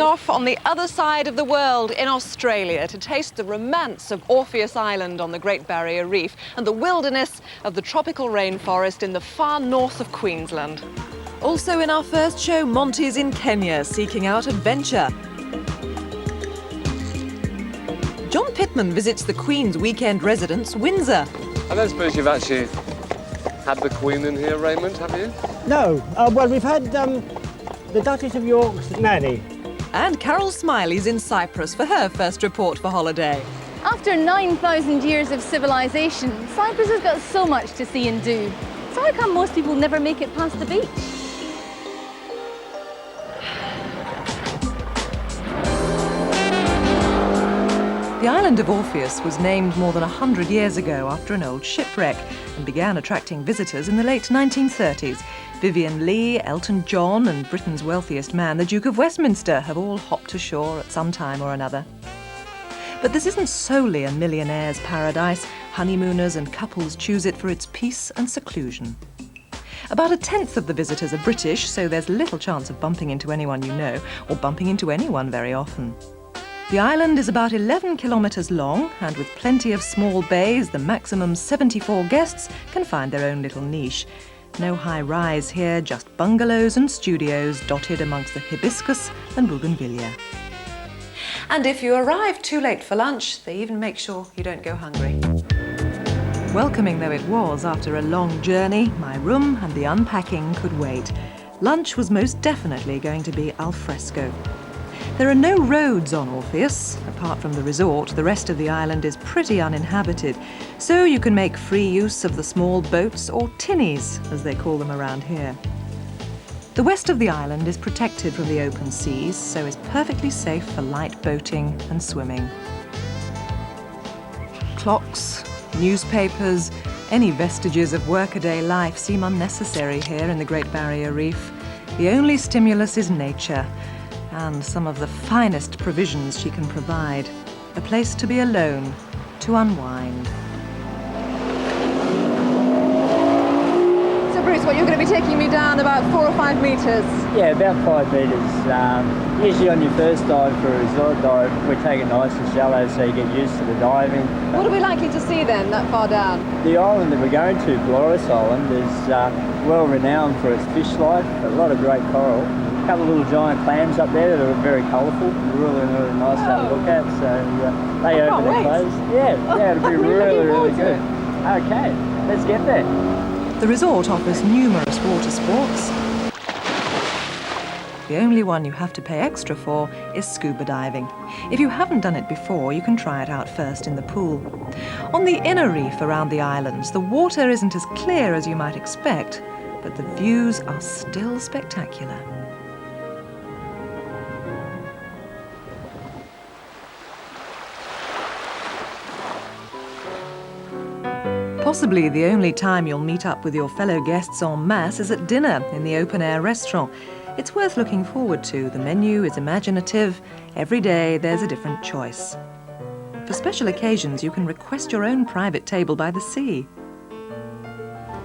Off on the other side of the world in Australia to taste the romance of Orpheus Island on the Great Barrier Reef and the wilderness of the tropical rainforest in the far north of Queensland. Also in our first show, Monty's in Kenya seeking out adventure. John Pitman visits the Queen's weekend residence, Windsor. I don't suppose you've actually had the Queen in here, Raymond, have you? No. Well, we've had the Duchess of York's nanny. And Carol Smiley's in Cyprus for her first report for holiday. After 9,000 years of civilization, Cyprus has got so much to see and do. So how come most people never make it past the beach? The island of Orpheus was named more than 100 years ago after an old shipwreck and began attracting visitors in the late 1930s. Vivian Leigh, Elton John and Britain's wealthiest man, the Duke of Westminster, have all hopped ashore at some time or another. But this isn't solely a millionaire's paradise. Honeymooners and couples choose it for its peace and seclusion. About a tenth of the visitors are British, so there's little chance of bumping into anyone you know, or bumping into anyone very often. The island is about 11 kilometres long, and with plenty of small bays, the maximum 74 guests can find their own little niche. No high-rise here, just bungalows and studios dotted amongst the hibiscus and bougainvillea. And if you arrive too late for lunch, they even make sure you don't go hungry. Welcoming though it was after a long journey, my room and the unpacking could wait. Lunch was most definitely going to be al fresco. There are no roads on Orpheus. Apart from the resort, the rest of the island is pretty uninhabited, so you can make free use of the small boats, or tinnies, as they call them around here. The west of the island is protected from the open seas, so is perfectly safe for light boating and swimming. Clocks, newspapers, any vestiges of workaday life seem unnecessary here in the Great Barrier Reef. The only stimulus is nature, and some of the finest provisions she can provide. A place to be alone, to unwind. So Bruce, what, you're going to be taking me down about 4 or 5 metres? Yeah, about 5 metres. Usually on your first dive for a resort dive, we take it nice and shallow so you get used to the diving. What are we likely to see then, that far down? The island that we're going to, Orpheus Island, is well renowned for its fish life, a lot of great coral. A couple of little giant clams up there that are very colourful, really nice to have a look at. So they open and close. Yeah, it'll be really good. Okay, let's get there. The resort offers numerous water sports. The only one you have to pay extra for is scuba diving. If you haven't done it before, you can try it out first in the pool. On the inner reef around the islands, the water isn't as clear as you might expect, but the views are still spectacular. Possibly the only time you'll meet up with your fellow guests en masse is at dinner in the open-air restaurant. It's worth looking forward to. The menu is imaginative. Every day there's a different choice. For special occasions, you can request your own private table by the sea.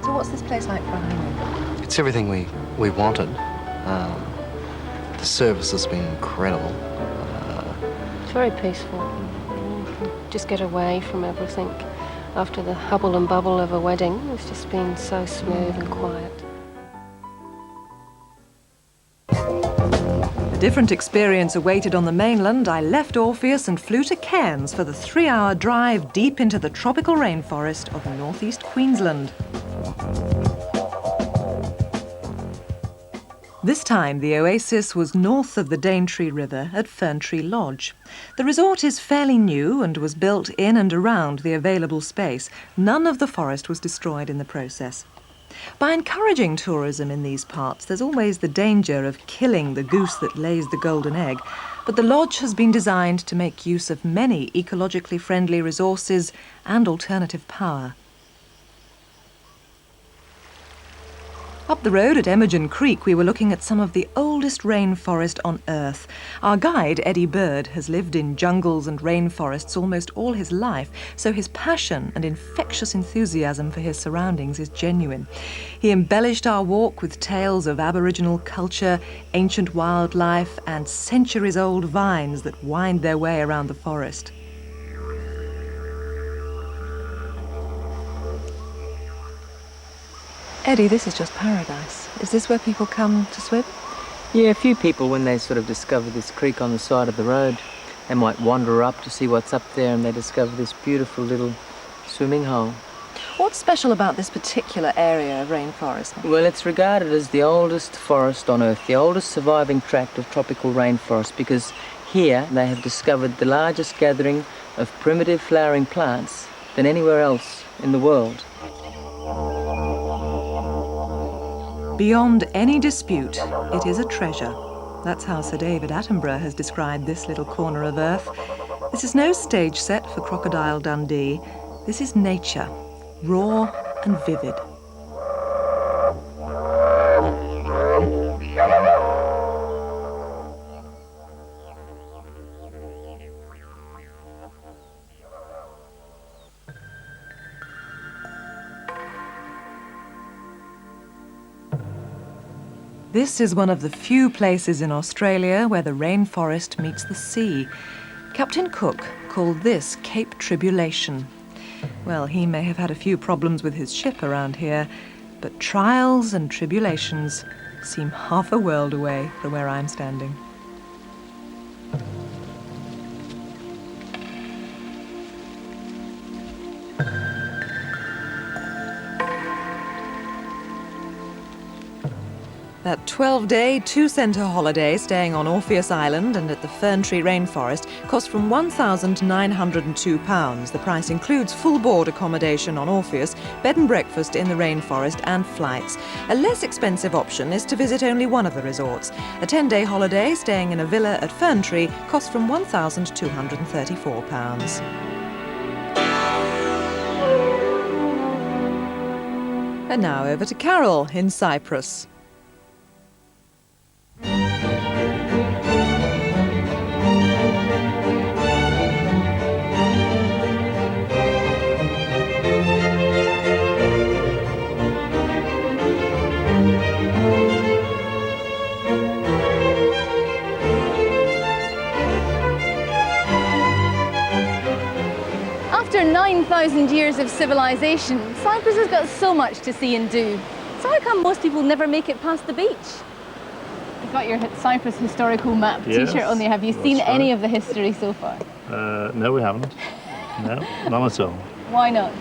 So what's this place like for a honeymoon? It's everything we wanted. The service has been incredible. It's very peaceful. Just get away from everything. After the hubble and bubble of a wedding, it's just been so smooth and quiet. A different experience awaited on the mainland. I left Orpheus and flew to Cairns for the 3-hour drive deep into the tropical rainforest of northeast Queensland. This time, the oasis was north of the Daintree River at Ferntree Lodge. The resort is fairly new and was built in and around the available space. None of the forest was destroyed in the process. By encouraging tourism in these parts, there's always the danger of killing the goose that lays the golden egg. But the lodge has been designed to make use of many ecologically friendly resources and alternative power. Up the road at Imogen Creek, we were looking at some of the oldest rainforest on Earth. Our guide, Eddie Bird, has lived in jungles and rainforests almost all his life, so his passion and infectious enthusiasm for his surroundings is genuine. He embellished our walk with tales of Aboriginal culture, ancient wildlife, and centuries-old vines that wind their way around the forest. Eddie, this is just paradise. Is this where people come to swim? Yeah, a few people, when they sort of discover this creek on the side of the road, they might wander up to see what's up there, and they discover this beautiful little swimming hole. What's special about this particular area of rainforest? Well, it's regarded as the oldest forest on Earth, the oldest surviving tract of tropical rainforest, because here they have discovered the largest gathering of primitive flowering plants than anywhere else in the world. Beyond any dispute, it is a treasure. That's how Sir David Attenborough has described this little corner of Earth. This is no stage set for Crocodile Dundee. This is nature, raw and vivid. This is one of the few places in Australia where the rainforest meets the sea. Captain Cook called this Cape Tribulation. Well, he may have had a few problems with his ship around here, but trials and tribulations seem half a world away from where I'm standing. That 12-day, 2-centre holiday staying on Orpheus Island and at the Fern Tree Rainforest cost from £1,902. The price includes full board accommodation on Orpheus, bed and breakfast in the rainforest and flights. A less expensive option is to visit only one of the resorts. A 10-day holiday staying in a villa at Fern Tree costs from £1,234. And now over to Carol in Cyprus. After 9,000 years of civilization, Cyprus has got so much to see and do. So how come most people never make it past the beach? You've got your Cyprus historical map t-shirt on there. Have you seen any of the history so far? No, we haven't. No, none at all. Why not?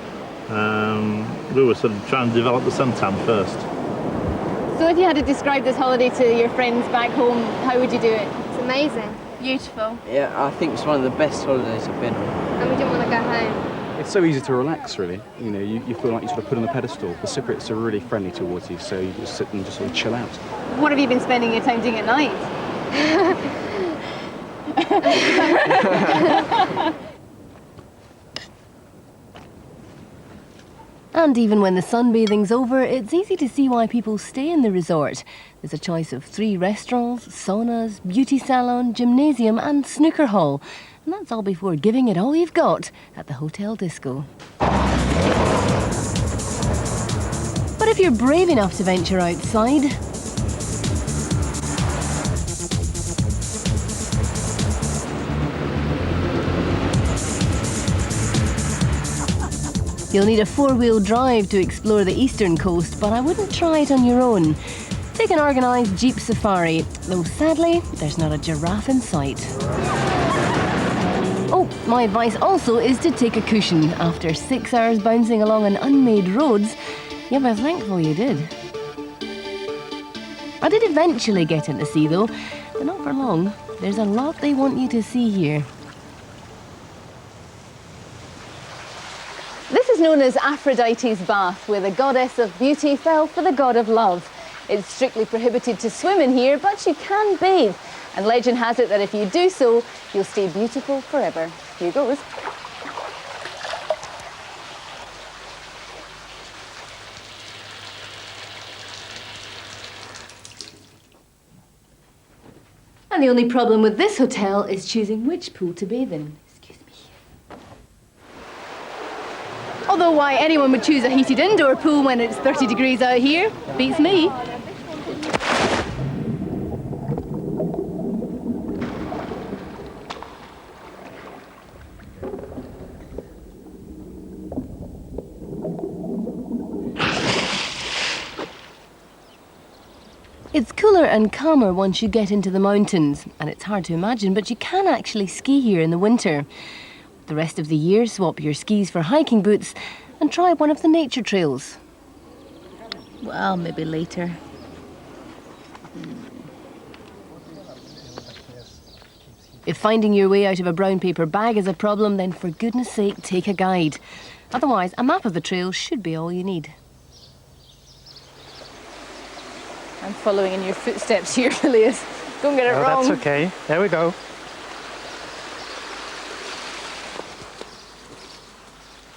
We were sort of trying to develop the suntan first. So if you had to describe this holiday to your friends back home, how would you do it? It's amazing. Beautiful. Yeah, I think it's one of the best holidays I've been on. And we didn't want to go home. It's so easy to relax, really. You know, you feel like you sort of put on a pedestal. The Cypriots are really friendly towards you, so you just sit and just sort of chill out. What have you been spending your time doing at night? And even when the sunbathing's over, it's easy to see why people stay in the resort. There's a choice of 3 restaurants, saunas, beauty salon, gymnasium and snooker hall. And that's all before giving it all you've got at the Hotel Disco. But if you're brave enough to venture outside, you'll need a 4-wheel drive to explore the eastern coast, but I wouldn't try it on your own. Take an organised Jeep safari, though sadly, there's not a giraffe in sight. Oh, my advice also is to take a cushion. After 6 hours bouncing along on unmade roads, you'll be thankful you did. I did eventually get in the sea though, but not for long. There's a lot they want you to see here. This is known as Aphrodite's bath, where the goddess of beauty fell for the god of love. It's strictly prohibited to swim in here, but you can bathe. And legend has it that if you do so, you'll stay beautiful forever. Here goes. And the only problem with this hotel is choosing which pool to bathe in. Excuse me. Although why anyone would choose a heated indoor pool when it's 30 degrees out here beats me. It's cooler and calmer once you get into the mountains, and it's hard to imagine, but you can actually ski here in the winter. The rest of the year, swap your skis for hiking boots and try one of the nature trails. Well, maybe later. If finding your way out of a brown paper bag is a problem, then for goodness sake, take a guide. Otherwise, a map of the trail should be all you need. I'm following in your footsteps here, Elias. Don't get it wrong. That's okay. There we go.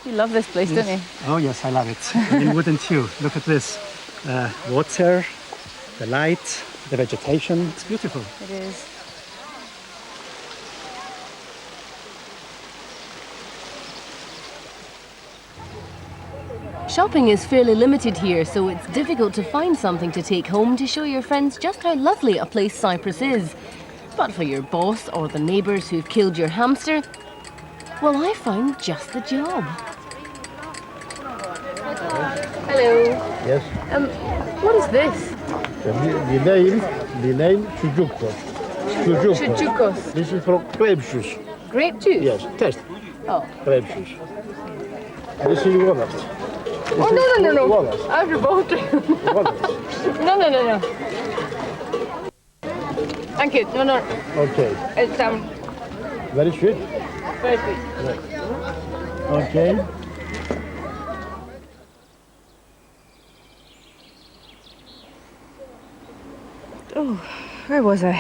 You love this place, don't you? Oh, yes, I love it. I mean, wouldn't you? Look at this. Water, the light, the vegetation. It's beautiful. It is. Shopping is fairly limited here, so it's difficult to find something to take home to show your friends just how lovely a place Cyprus is. But for your boss or the neighbours who've killed your hamster, well, I found just the job. Hello. Yes. What is this? The name Çucukos. Çucukos. This is from grape juice. Grape juice? Yes, taste. Oh. Grape juice. This is walnut. Oh, no. After both. No. Thank you. No. Okay. It's Very sweet. very sweet. Okay. Oh, where was I?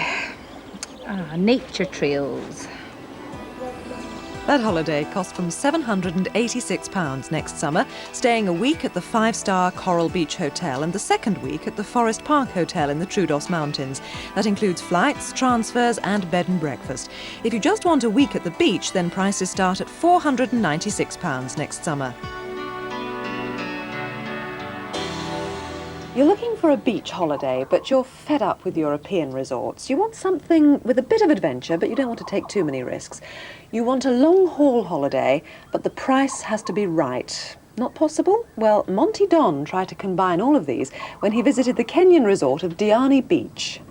Nature trails. That holiday cost from £786 next summer, staying a week at the 5-star Coral Beach Hotel and the second week at the Forest Park Hotel in the Troodos Mountains. That includes flights, transfers and bed and breakfast. If you just want a week at the beach, then prices start at £496 next summer. You're looking for a beach holiday, but you're fed up with European resorts. You want something with a bit of adventure, but you don't want to take too many risks. You want a long-haul holiday, but the price has to be right. Not possible? Well, Monty Don tried to combine all of these when he visited the Kenyan resort of Diani Beach.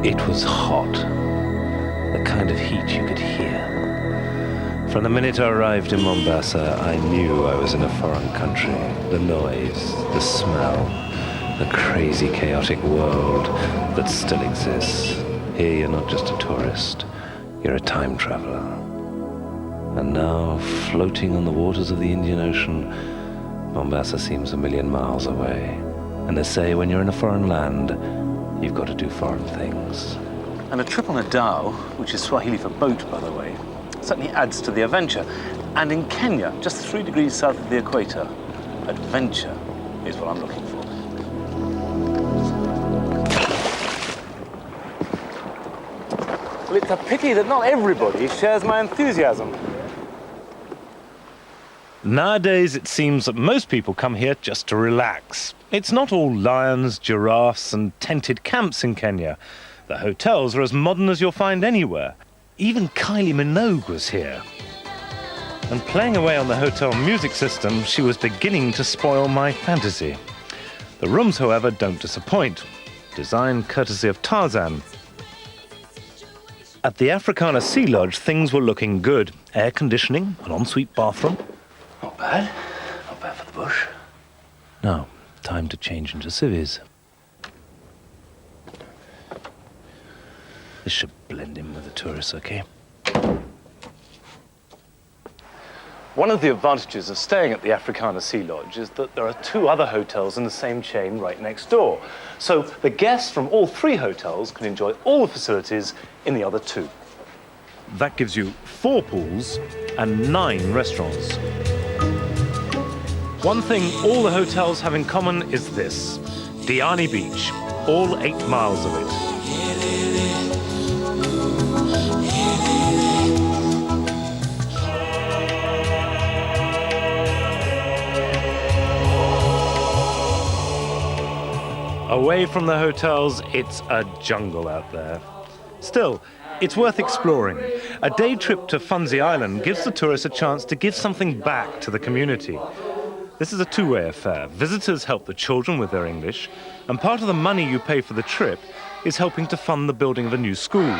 It was hot, the kind of heat you could hear. From the minute I arrived in Mombasa, I knew I was in a foreign country. The noise, the smell, the crazy, chaotic world that still exists. Here you're not just a tourist, you're a time traveler. And now, floating on the waters of the Indian Ocean, Mombasa seems a million miles away. And they say when you're in a foreign land, you've got to do foreign things. And a trip on a dhow, which is Swahili for boat, by the way, certainly adds to the adventure. And in Kenya, just 3 degrees south of the equator, adventure is what I'm looking for. Well, it's a pity that not everybody shares my enthusiasm. Nowadays, it seems that most people come here just to relax. It's not all lions, giraffes and tented camps in Kenya. The hotels are as modern as you'll find anywhere. Even Kylie Minogue was here. And playing away on the hotel music system, she was beginning to spoil my fantasy. The rooms, however, don't disappoint. Designed courtesy of Tarzan. At the Africana Sea Lodge, things were looking good. Air conditioning, an ensuite bathroom. Not bad. Not bad for the bush. Now, time to change into civvies. This should blend in with the tourists, okay? One of the advantages of staying at the Africana Sea Lodge is that there are 2 other hotels in the same chain right next door. So the guests from all 3 hotels can enjoy all the facilities in the other 2. That gives you 4 pools and 9 restaurants. One thing all the hotels have in common is this: Diani Beach, all 8 miles of it. Away from the hotels, it's a jungle out there. Still, it's worth exploring. A day trip to Funzy Island gives the tourists a chance to give something back to the community. This is a two-way affair. Visitors help the children with their English, and part of the money you pay for the trip is helping to fund the building of a new school.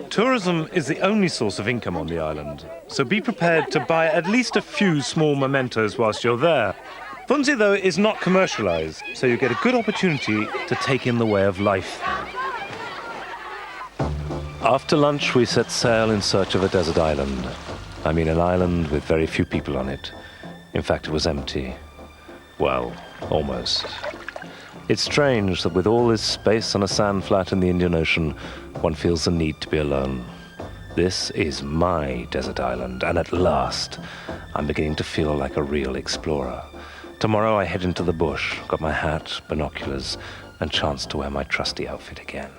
Tourism is the only source of income on the island, so be prepared to buy at least a few small mementos whilst you're there. Funzy, though, is not commercialised, so you get a good opportunity to take in the way of life. After lunch, we set sail in search of a desert island. I mean an island with very few people on it. In fact, it was empty. Well, almost. It's strange that with all this space on a sand flat in the Indian Ocean, one feels the need to be alone. This is my desert island, and at last, I'm beginning to feel like a real explorer. Tomorrow I head into the bush, got my hat, binoculars, and chance to wear my trusty outfit again.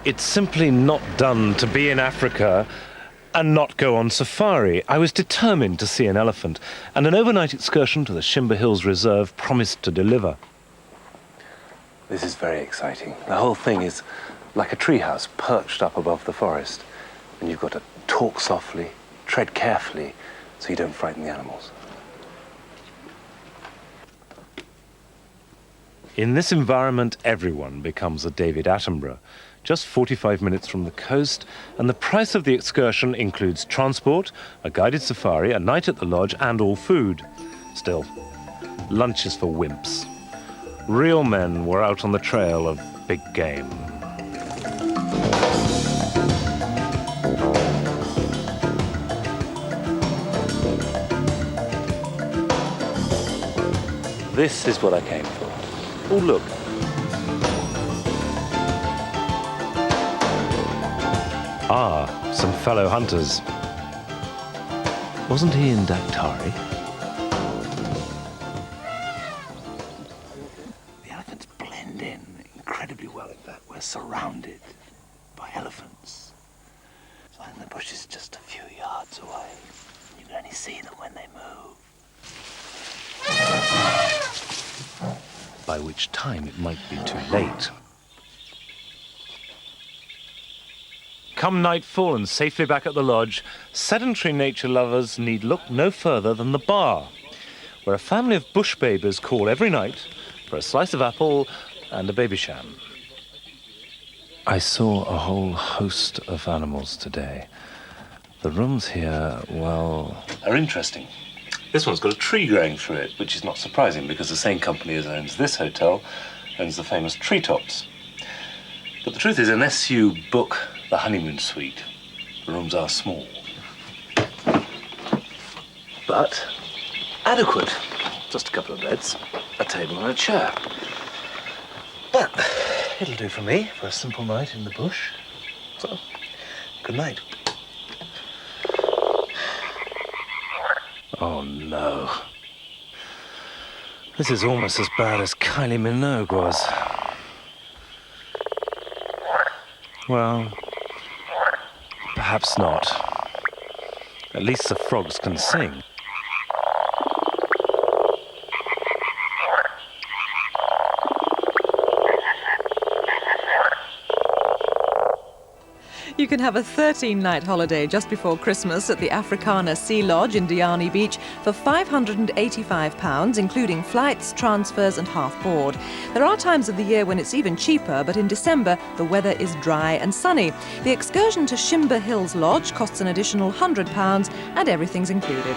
It's simply not done to be in Africa and not go on safari. I was determined to see an elephant, and an overnight excursion to the Shimba Hills Reserve promised to deliver. This is very exciting. The whole thing is like a treehouse perched up above the forest, and you've got to talk softly, tread carefully, so you don't frighten the animals. In this environment, everyone becomes a David Attenborough. Just 45 minutes from the coast, and the price of the excursion includes transport, a guided safari, a night at the lodge, and all food. Still, lunch is for wimps. Real men were out on the trail of big game. This is what I came for. Oh, look. Ah, some fellow hunters. Wasn't he in Daktari? The elephants blend in incredibly well. In fact, we're surrounded by elephants. And the bush is just a few yards away. You can only see them when they move. By which time it might be too late. Come nightfall and safely back at the lodge, sedentary nature lovers need look no further than the bar, where a family of bush babies call every night for a slice of apple and a baby sham. I saw a whole host of animals today. The rooms here, well, are interesting. This one's got a tree growing through it, which is not surprising because the same company as owns this hotel owns the famous Treetops. But the truth is, unless you book the honeymoon suite, the rooms are small. But adequate. Just a couple of beds, a table and a chair. But it'll do for me for a simple night in the bush. So, good night. oh no. This is almost as bad as Kylie Minogue was. Well, perhaps not. At least the frogs can sing. You can have a 13-night holiday just before Christmas at the Africana Sea Lodge in Diani Beach for £585, including flights, transfers and half-board. There are times of the year when it's even cheaper, but in December the weather is dry and sunny. The excursion to Shimba Hills Lodge costs an additional £100 and everything's included.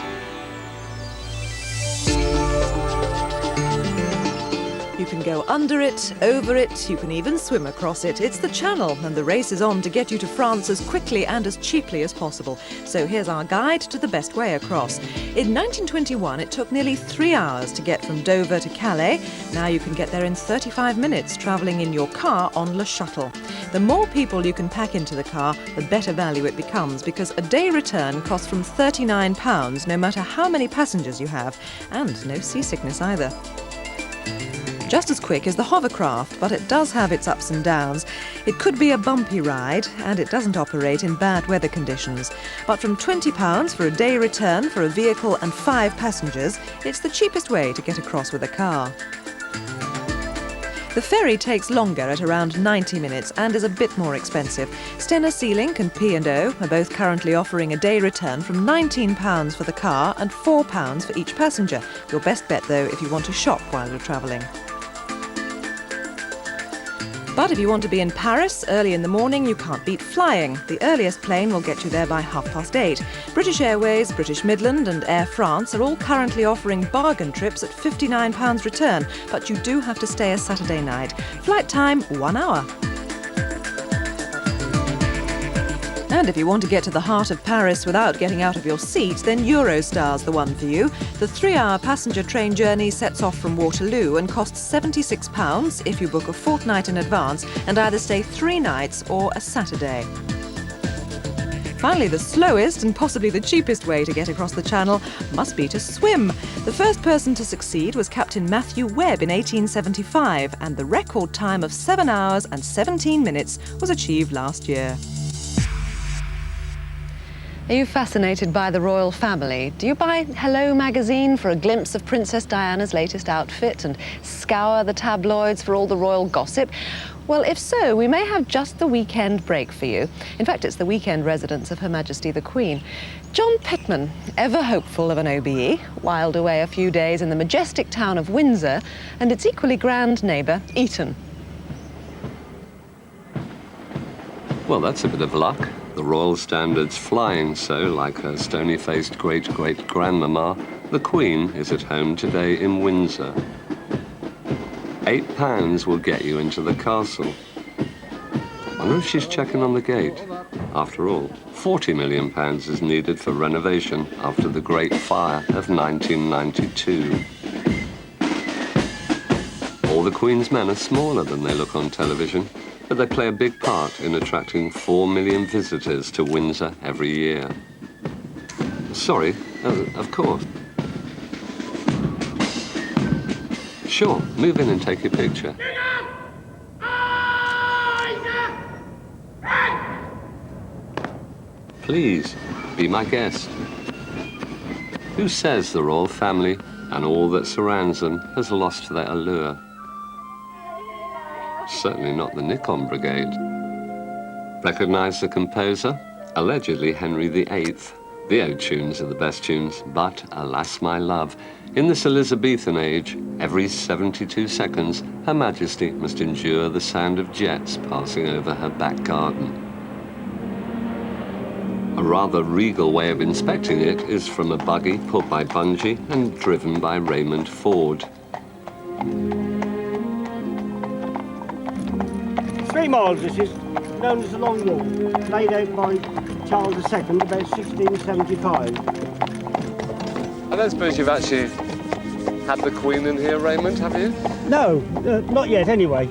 You can go under it, over it, you can even swim across it. It's the Channel, and the race is on to get you to France as quickly and as cheaply as possible. So here's our guide to the best way across. In 1921, it took nearly 3 hours to get from Dover to Calais. Now you can get there in 35 minutes, travelling in your car on Le Shuttle. The more people you can pack into the car, the better value it becomes, because a day return costs from £39, no matter how many passengers you have, and no seasickness either. Just as quick as the hovercraft, but it does have its ups and downs. It could be a bumpy ride, and it doesn't operate in bad weather conditions. But from £20 for a day return for a vehicle and 5 passengers, it's the cheapest way to get across with a car. The ferry takes longer at around 90 minutes and is a bit more expensive. Stena Sealink and P&O are both currently offering a day return from £19 for the car and £4 for each passenger. Your best bet, though, if you want to shop while you're travelling. But if you want to be in Paris early in the morning, you can't beat flying. The earliest plane will get you there by 8:30. British Airways, British Midland and Air France are all currently offering bargain trips at £59 return, but you do have to stay a Saturday night. Flight time, 1 hour. And if you want to get to the heart of Paris without getting out of your seat, then Eurostar's the one for you. The 3-hour passenger train journey sets off from Waterloo and costs £76 if you book a fortnight in advance and either stay 3 nights or a Saturday. Finally, the slowest and possibly the cheapest way to get across the Channel must be to swim. The first person to succeed was Captain Matthew Webb in 1875, and the record time of 7 hours and 17 minutes was achieved last year. Are you fascinated by the royal family? Do you buy Hello magazine for a glimpse of Princess Diana's latest outfit and scour the tabloids for all the royal gossip? Well, if so, we may have just the weekend break for you. In fact, it's the weekend residence of Her Majesty the Queen. John Pitman, ever hopeful of an OBE, whiled away a few days in the majestic town of Windsor and its equally grand neighbour, Eton. Well, that's a bit of luck. The royal standard's flying, so, like her stony-faced great-great-grandmama, the Queen is at home today in Windsor. £8 will get you into the castle. Wonder if she's checking on the gate. After all, £40 million is needed for renovation after the Great Fire of 1992. All the Queen's men are smaller than they look on television, but they play a big part in attracting 4 million visitors to Windsor every year. Sorry, of course. Sure, move in and take your picture. Please, be my guest. Who says the royal family and all that surrounds them has lost their allure? Certainly not the Nikon Brigade. Recognise the composer? Allegedly Henry VIII. The ode tunes are the best tunes, but alas my love, in this Elizabethan age, every 72 seconds, Her Majesty must endure the sound of jets passing over her back garden. A rather regal way of inspecting it is from a buggy pulled by Bungie and driven by Raymond Ford. 3 miles this is, known as the Long Walk, laid out by Charles II about 1675. I don't suppose you've actually had the Queen in here, Raymond, have you? No, not yet anyway.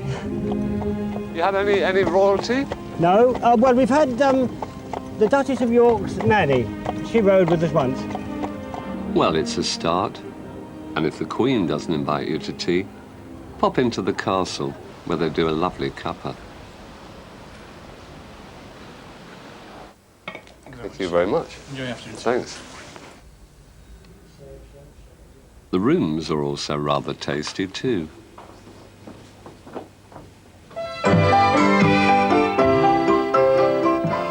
You had any royalty? No, well we've had the Duchess of York's nanny. She rode with us once. Well, it's a start. And if the Queen doesn't invite you to tea, pop into the castle where they do a lovely cuppa. Thank you very much. Enjoy your afternoon. Thanks. The rooms are also rather tasty too.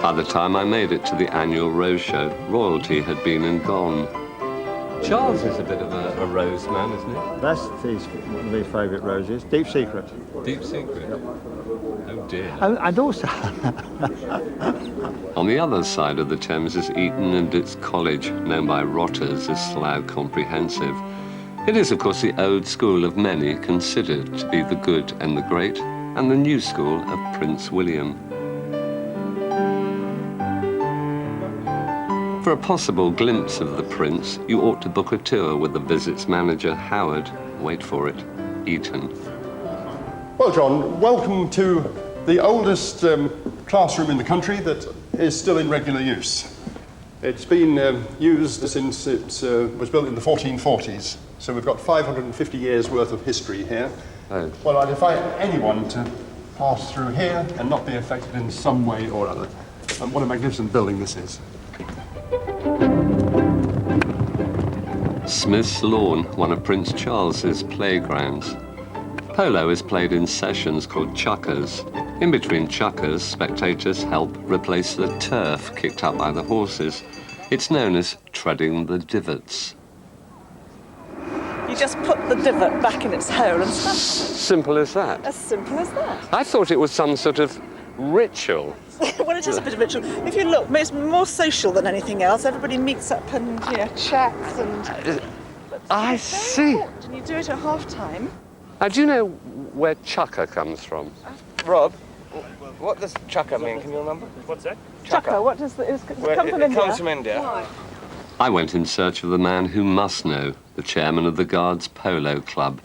By the time I made it to the annual rose show, royalty had been and gone. Charles is a bit of a rose man, isn't he? That's one of his favourite roses. Deep Secret. Deep Secret? Yep. Oh dear. And also... On the other side of the Thames is Eton and its college, known by rotters as Slough Comprehensive. It is, of course, the old school of many considered to be the good and the great, and the new school of Prince William. For a possible glimpse of the Prince, you ought to book a tour with the visits manager, Howard. Wait for it, Eton. Well, John, welcome to the oldest classroom in the country that is still in regular use. It's been used since it was built in the 1440s, so we've got 550 years worth of history here. Oh. Well, I'd invite anyone to pass through here and not be affected in some way or other. And what a magnificent building this is. Smith's Lawn, one of Prince Charles's playgrounds. Polo is played in sessions called chukkers. In between chukkers, spectators help replace the turf kicked up by the horses. It's known as treading the divots. You just put the divot back in its hole and stamp. Simple as that. As simple as that. I thought it was some sort of ritual. Well, it is a bit of a ritual. If you look, it's more social than anything else. Everybody meets up and chats and... I see. And you do it at half-time. Do you know where chukker comes from? Rob, what does chukker mean? Can you remember? What's that? Chukker. What does it come from India? It comes from India. Why? I went in search of the man who must know, the chairman of the Guards Polo Club.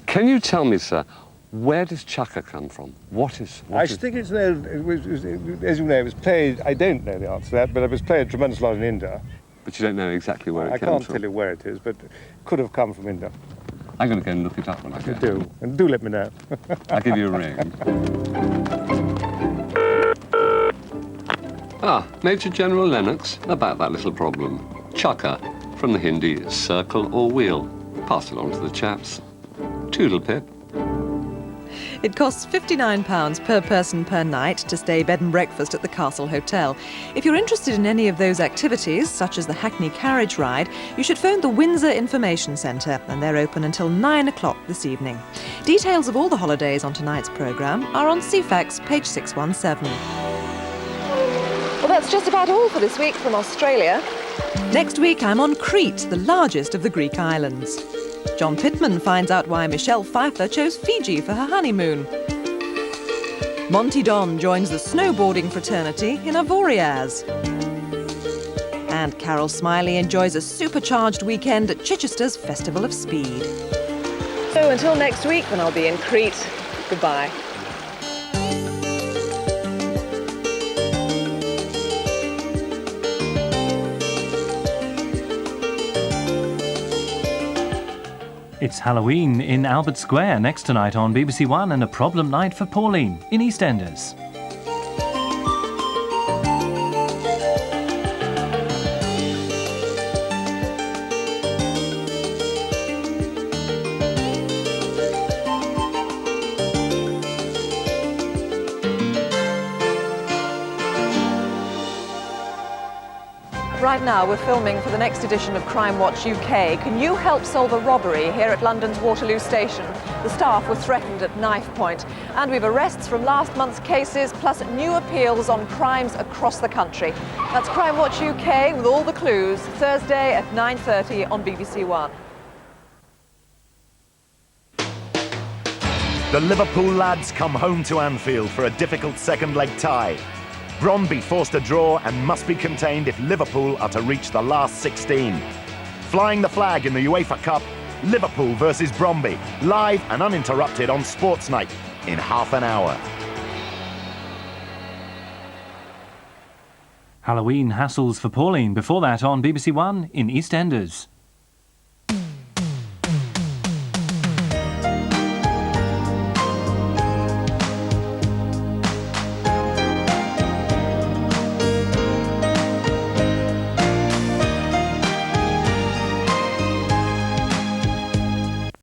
Can you tell me, sir, where does chukker come from? What is think it's as you know, it was played, I don't know the answer to that, but it was played a tremendous lot in India. But you don't know exactly where it comes from? I can't tell you where it is, but it could have come from India. I'm going to go and look it up when I go. Do, and do let me know. I'll give you a ring. Major General Lennox, about that little problem. Chukker, from the Hindi, circle or wheel. Pass it on to the chaps. Toodle pip. It costs £59 per person per night to stay bed and breakfast at the Castle Hotel. If you're interested in any of those activities, such as the Hackney carriage ride, you should phone the Windsor Information Centre, and they're open until 9 o'clock this evening. Details of all the holidays on tonight's programme are on CFAX, page 617. Well, that's just about all for this week from Australia. Next week, I'm on Crete, the largest of the Greek islands. John Pitman finds out why Michelle Pfeiffer chose Fiji for her honeymoon. Monty Don joins the snowboarding fraternity in Avoriaz. And Carol Smillie enjoys a supercharged weekend at Chichester's Festival of Speed. So until next week when I'll be in Crete, goodbye. It's Halloween in Albert Square next tonight on BBC1 and a problem night for Pauline in EastEnders. Right now we're filming for the next edition of Crime Watch UK. Can you help solve a robbery here at London's Waterloo Station? The staff were threatened at knife point. And we've arrests from last month's cases, plus new appeals on crimes across the country. That's Crime Watch UK with all the clues, Thursday at 9:30 on BBC1. The Liverpool lads come home to Anfield for a difficult second leg tie. Bromby forced a draw and must be contained if Liverpool are to reach the last 16. Flying the flag in the UEFA Cup, Liverpool versus Bromby, live and uninterrupted on Sports Night in half an hour. Halloween hassles for Pauline. Before that on BBC1 in EastEnders.